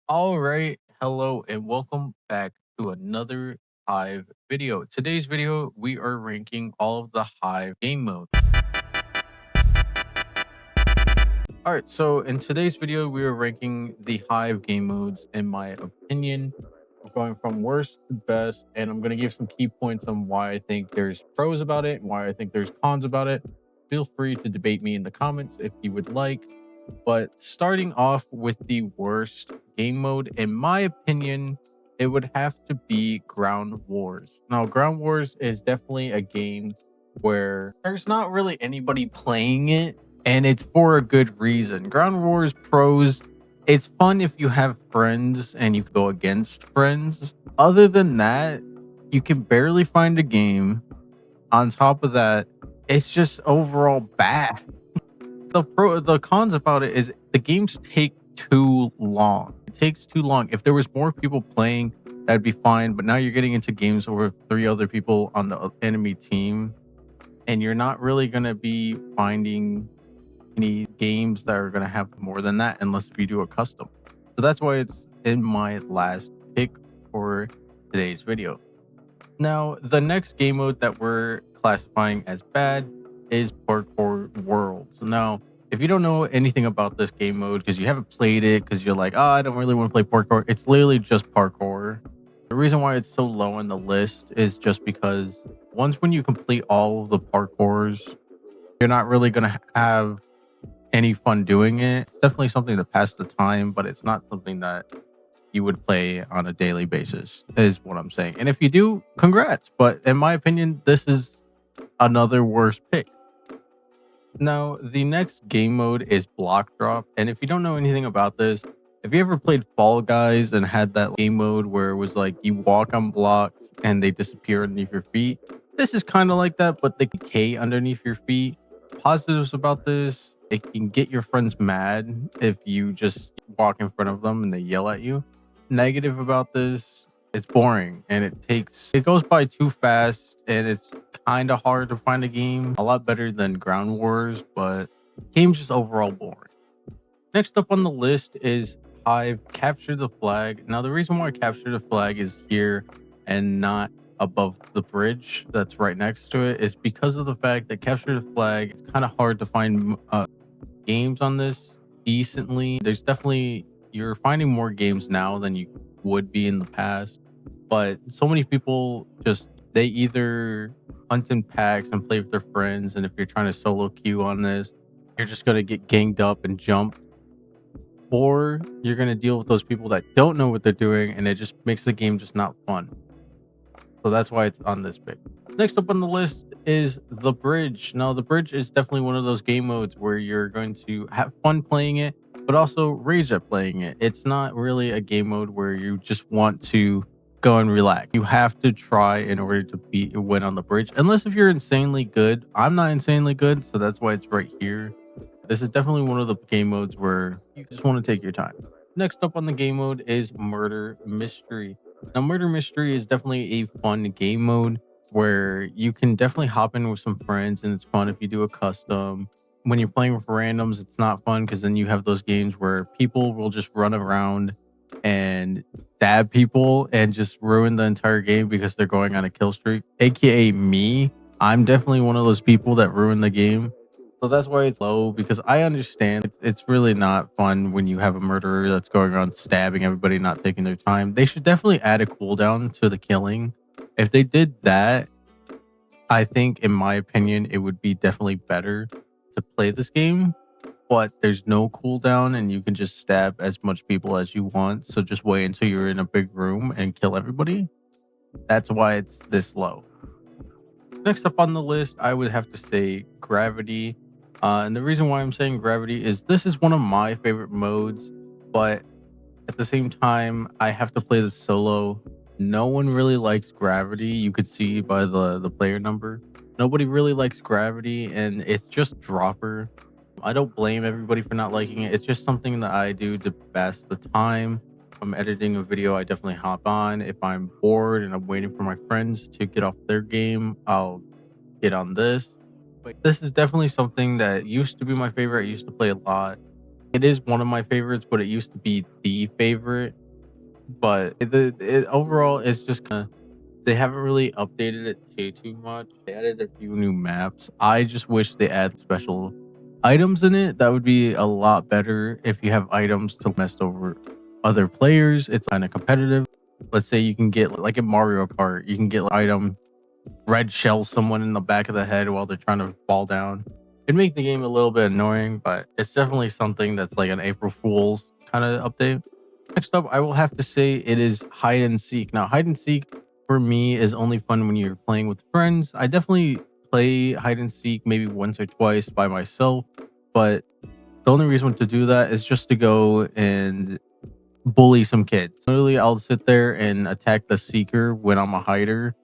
All right, hello and welcome back to another Hive video. Today's video, we are ranking all of the Hive game modes. All right, so in today's video, we are ranking the Hive game modes in my opinion. We're going from worst to best, and I'm going to give some key points on why I think there's pros about it and why I think there's cons about it. Feel free to debate me in the comments if you would like. But starting off with the worst game mode, in my opinion, it would have to be Ground Wars. Now, Ground Wars is definitely a game where there's not really anybody playing it, and it's for a good reason. Ground Wars pros, it's fun if you have friends and you go against friends. Other than that, you can barely find a game. On top of that, it's just overall bad. The cons about it is the games take too long. It takes too long. If there was more people playing, that'd be fine. But now you're getting into games over three other people on the enemy team, and you're not really gonna be finding any games that are gonna have more than that unless if you do a custom. So that's why it's in my last pick for today's video. Now, the next game mode that we're classifying as bad is Parkour Worlds. Now, if you don't know anything about this game mode because you haven't played it because you're like, oh, I don't really want to play parkour, it's literally just parkour. The reason why it's so low on the list is just because once when you complete all of the parkours, you're not really going to have any fun doing it. It's definitely something to pass the time, but it's not something that you would play on a daily basis, is what I'm saying. And if you do, congrats. But in my opinion, this is another worse pick. Now, the next game mode is Block Drop. And if you don't know anything about this, if you ever played Fall Guys and had that game mode where it was like you walk on blocks and they disappear underneath your feet, this is kind of like that, but they decay underneath your feet. Positives about this, it can get your friends mad if you just walk in front of them and they yell at you. Negative about this, it's boring and it goes by too fast, and it's kind of hard to find a game. A lot better than Ground Wars, but game's just overall boring. Next up on the list is Hive Capture the Flag. Now, the reason why Capture the Flag is here and not above the bridge that's right next to it is because of the fact that Capture the Flag, it's kind of hard to find games on this decently. There's definitely, you're finding more games now than you would be in the past, but so many people just, they either hunt in packs and play with their friends, and if you're trying to solo queue on this, you're just going to get ganged up and jumped, or you're going to deal with those people that don't know what they're doing, and it just makes the game just not fun. So that's why it's on this pick. Next up on the list is the bridge. Now, the bridge is definitely one of those game modes where you're going to have fun playing it, but also rage at playing it. It's not really a game mode where you just want to go and relax. You have to try in order to win on the bridge, unless if you're insanely good. I'm not insanely good, so that's why it's right here. This is definitely one of the game modes where you just want to take your time. Next up on the game mode is Murder Mystery. Now, Murder Mystery is definitely a fun game mode where you can definitely hop in with some friends, and it's fun if you do a custom. When you're playing with randoms, it's not fun because then you have those games where people will just run around and stab people and just ruin the entire game because they're going on a kill streak, aka me. I'm definitely one of those people that ruin the game. So that's why it's low, because I understand it's really not fun when you have a murderer that's going around stabbing everybody, not taking their time. They should definitely add a cooldown to the killing. If they did that, I think, in my opinion, it would be definitely better to play this game. But there's no cooldown and you can just stab as much people as you want. So just wait until you're in a big room and kill everybody. That's why it's this low. Next up on the list, I would have to say Gravity. And the reason why I'm saying Gravity is this is one of my favorite modes, but at the same time, I have to play this solo. No one really likes Gravity. You could see by the player number. Nobody really likes Gravity, and it's just Dropper. I don't blame everybody for not liking it. It's just something that I do to pass the time. If I'm editing a video, I definitely hop on. If I'm bored and I'm waiting for my friends to get off their game, I'll get on this. But this is definitely something that used to be my favorite. I used to play a lot. It is one of my favorites, but it used to be the favorite. But overall, it's just kind of, they haven't really updated it too much. They added a few new maps. I just wish they add special items in it. That would be a lot better if you have items to mess over other players. It's kind of competitive. Let's say you can get like in Mario Kart, you can get like, item red shell someone in the back of the head while they're trying to fall down. It'd make the game a little bit annoying, but it's definitely something that's like an April Fool's kind of update. Next up, I will have to say it is hide and seek. Now, hide and seek for me is only fun when you're playing with friends. I definitely play hide and seek maybe once or twice by myself, but the only reason to do that is just to go and bully some kids. Literally, I'll sit there and attack the seeker when I'm a hider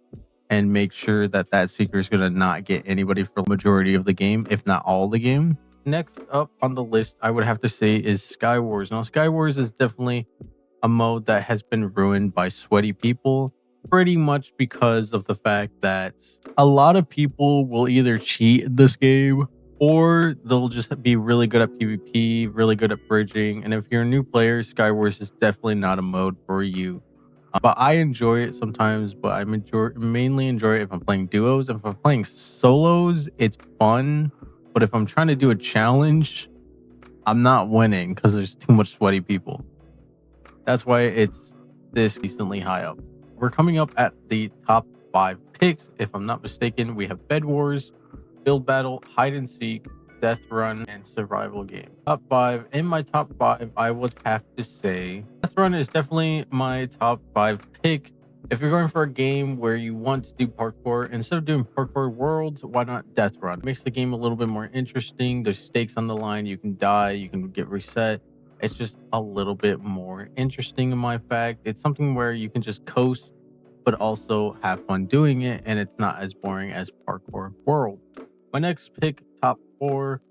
and make sure that that seeker is going to not get anybody for the majority of the game, if not all the game. Next up on the list, I would have to say is Sky Wars. Now, Sky Wars is definitely a mode that has been ruined by sweaty people, pretty much because of the fact that a lot of people will either cheat in this game or they'll just be really good at PvP, really good at bridging. And if you're a new player, Sky Wars is definitely not a mode for you. But I enjoy it sometimes, but I mainly enjoy it if I'm playing duos. If I'm playing solos, it's fun. But if I'm trying to do a challenge, I'm not winning because there's too much sweaty people. That's why it's this decently high up. We're coming up at the top 5 picks. If I'm not mistaken, we have Bed Wars, Build Battle, Hide and Seek, Death Run, and Survival Game. Top 5. In my top 5, I would have to say Death Run is definitely my top 5 pick. If you're going for a game where you want to do parkour, instead of doing parkour worlds, why not Death Run? It makes the game a little bit more interesting. There's stakes on the line. You can die. You can get reset. It's just a little bit more interesting in my fact. It's something where you can just coast, but also have fun doing it, and it's not as boring as parkour world. My next pick, top 4,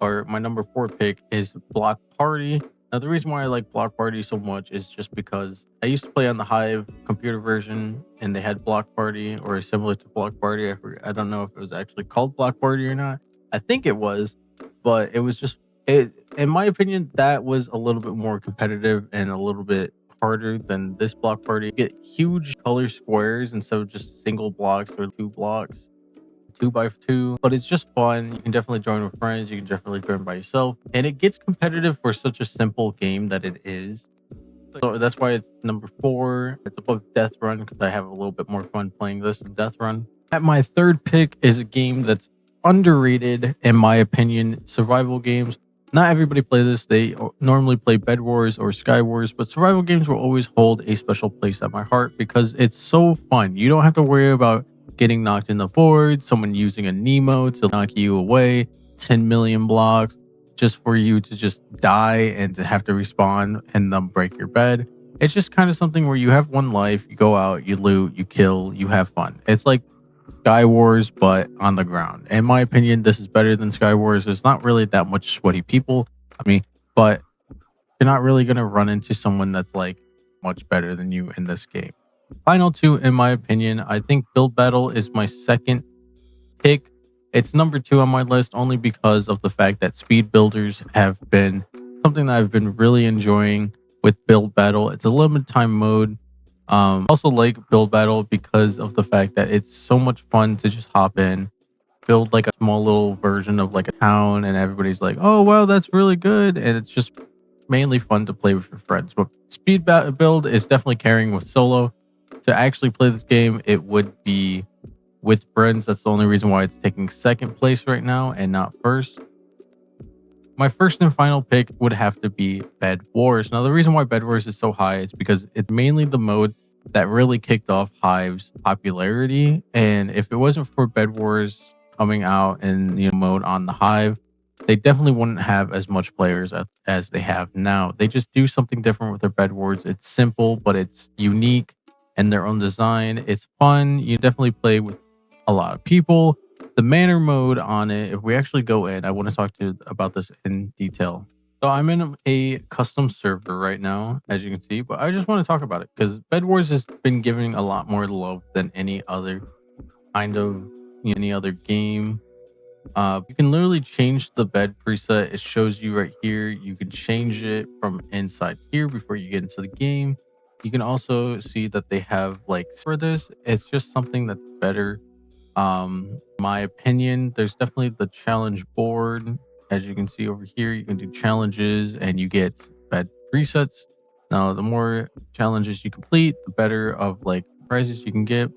or my number 4 pick is Block Party. Now, the reason why I like Block Party so much is just because I used to play on the Hive computer version, and they had Block Party, or similar to Block Party. I don't know if it was actually called Block Party or not. I think it was, but it was just it. In my opinion, that was a little bit more competitive and a little bit harder than this Block Party. You get huge color squares instead of just single blocks or 2 blocks. 2x2, but it's just fun. You can definitely join with friends, you can definitely join by yourself, and it gets competitive for such a simple game that it is. So that's why it's number 4. It's above Death Run because I have a little bit more fun playing this than Death Run. At my third pick is a game that's underrated in my opinion, survival games. Not everybody play this. They normally play Bed Wars or Sky Wars, but survival games will always hold a special place at my heart because it's so fun. You don't have to worry about getting knocked in the void, someone using a Nemo to knock you away, 10 million blocks just for you to just die and to have to respawn and then break your bed. It's just kind of something where you have one life, you go out, you loot, you kill, you have fun. It's like Sky Wars, but on the ground. In my opinion, this is better than Sky Wars. There's not really that much sweaty people. But you're not really going to run into someone that's like much better than you in this game. Final 2, in my opinion, I think Build Battle is my second pick. It's number 2 on my list only because of the fact that speed builders have been something that I've been really enjoying with Build Battle. It's a limited time mode. Also like Build Battle because of the fact that it's so much fun to just hop in, build like a small little version of like a town, and everybody's like, oh wow, that's really good, and it's just mainly fun to play with your friends. But build is definitely carrying with solo. To actually play this game, it would be with friends. That's the only reason why it's taking second place right now and not first. My first and final pick would have to be Bed Wars. Now, the reason why Bed Wars is so high is because it's mainly the mode that really kicked off Hive's popularity. And if it wasn't for Bed Wars coming out in mode on the Hive, they definitely wouldn't have as much players as they have now. They just do something different with their Bed Wars. It's simple, but it's unique and their own design. It's fun. You definitely play with a lot of people. The manor mode on it, if we actually go in, I want to talk to you about this in detail. So I'm in a custom server right now, as you can see, but I just want to talk about it because Bed Wars has been giving a lot more love than any other kind of any other game. You can literally change the bed preset. It shows you right here. You can change it from inside here before you get into the game. You can also see that they have like for this, it's just something that's better. My opinion, there's definitely the challenge board. As you can see over here, you can do challenges and you get bed presets. Now, the more challenges you complete, the better of like prizes you can get.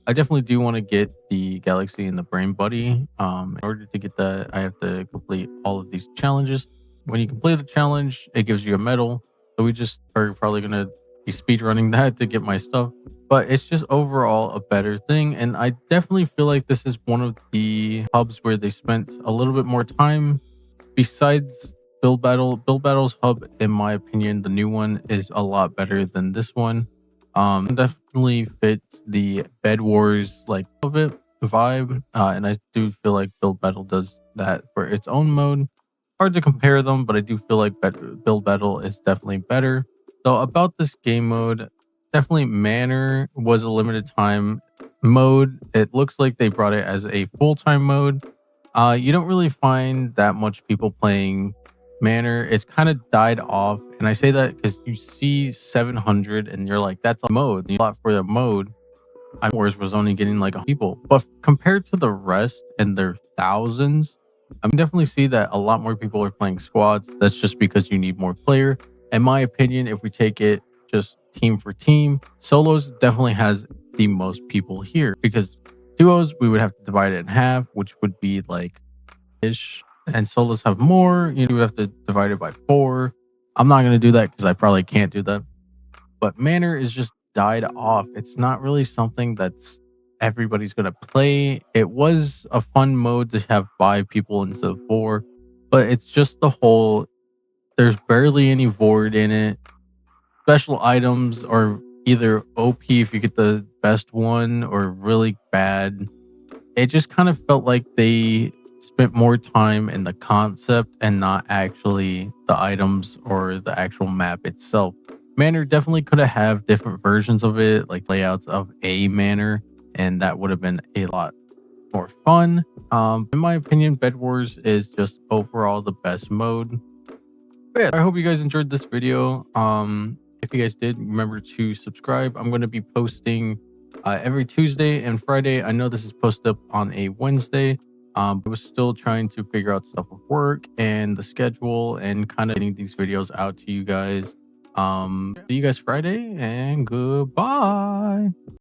I definitely do want to get the Galaxy and the Brain Buddy. In order to get that, I have to complete all of these challenges. When you complete the challenge, it gives you a medal. So we just are probably gonna be speed running that to get my stuff. But it's just overall a better thing, and I definitely feel like this is one of the hubs where they spent a little bit more time. Besides Build Battle's hub, in my opinion, the new one is a lot better than this one. Definitely fits the Bed Wars like of it vibe, and I do feel like Build Battle does that for its own mode. Hard to compare them, but I do feel like Build Battle is definitely better. So about this game mode, definitely Manor was a limited time mode. It looks like they brought it as a full time mode. You don't really find that much people playing Manor. It's kind of died off, and I say that because you see 700, and you're like, "That's a mode." You thought for the mode, Wars was only getting like people, but compared to the rest and their thousands, I can definitely see that a lot more people are playing squads. That's just because you need more player. In my opinion, if we take it just team for team, solos definitely has the most people here because duos we would have to divide it in half, which would be like ish, and solos have more. You would have to divide it by 4. I'm not gonna do that because I probably can't do that. But Manor is just died off. It's not really something that's everybody's gonna play. It was a fun mode to have 5 people instead of 4, but it's just the whole. There's barely any void in it. Special items are either OP if you get the best one or really bad. It just kind of felt like they spent more time in the concept and not actually the items or the actual map itself. Manor definitely could have different versions of it, like layouts of a manor, and that would have been a lot more fun. In my opinion, Bed Wars is just overall the best mode. But yeah, I hope you guys enjoyed this video. If you guys did, remember to subscribe. I'm going to be posting every Tuesday and Friday. I know this is posted up on a Wednesday. I was still trying to figure out stuff with work and the schedule and kind of getting these videos out to you guys. See you guys Friday and goodbye.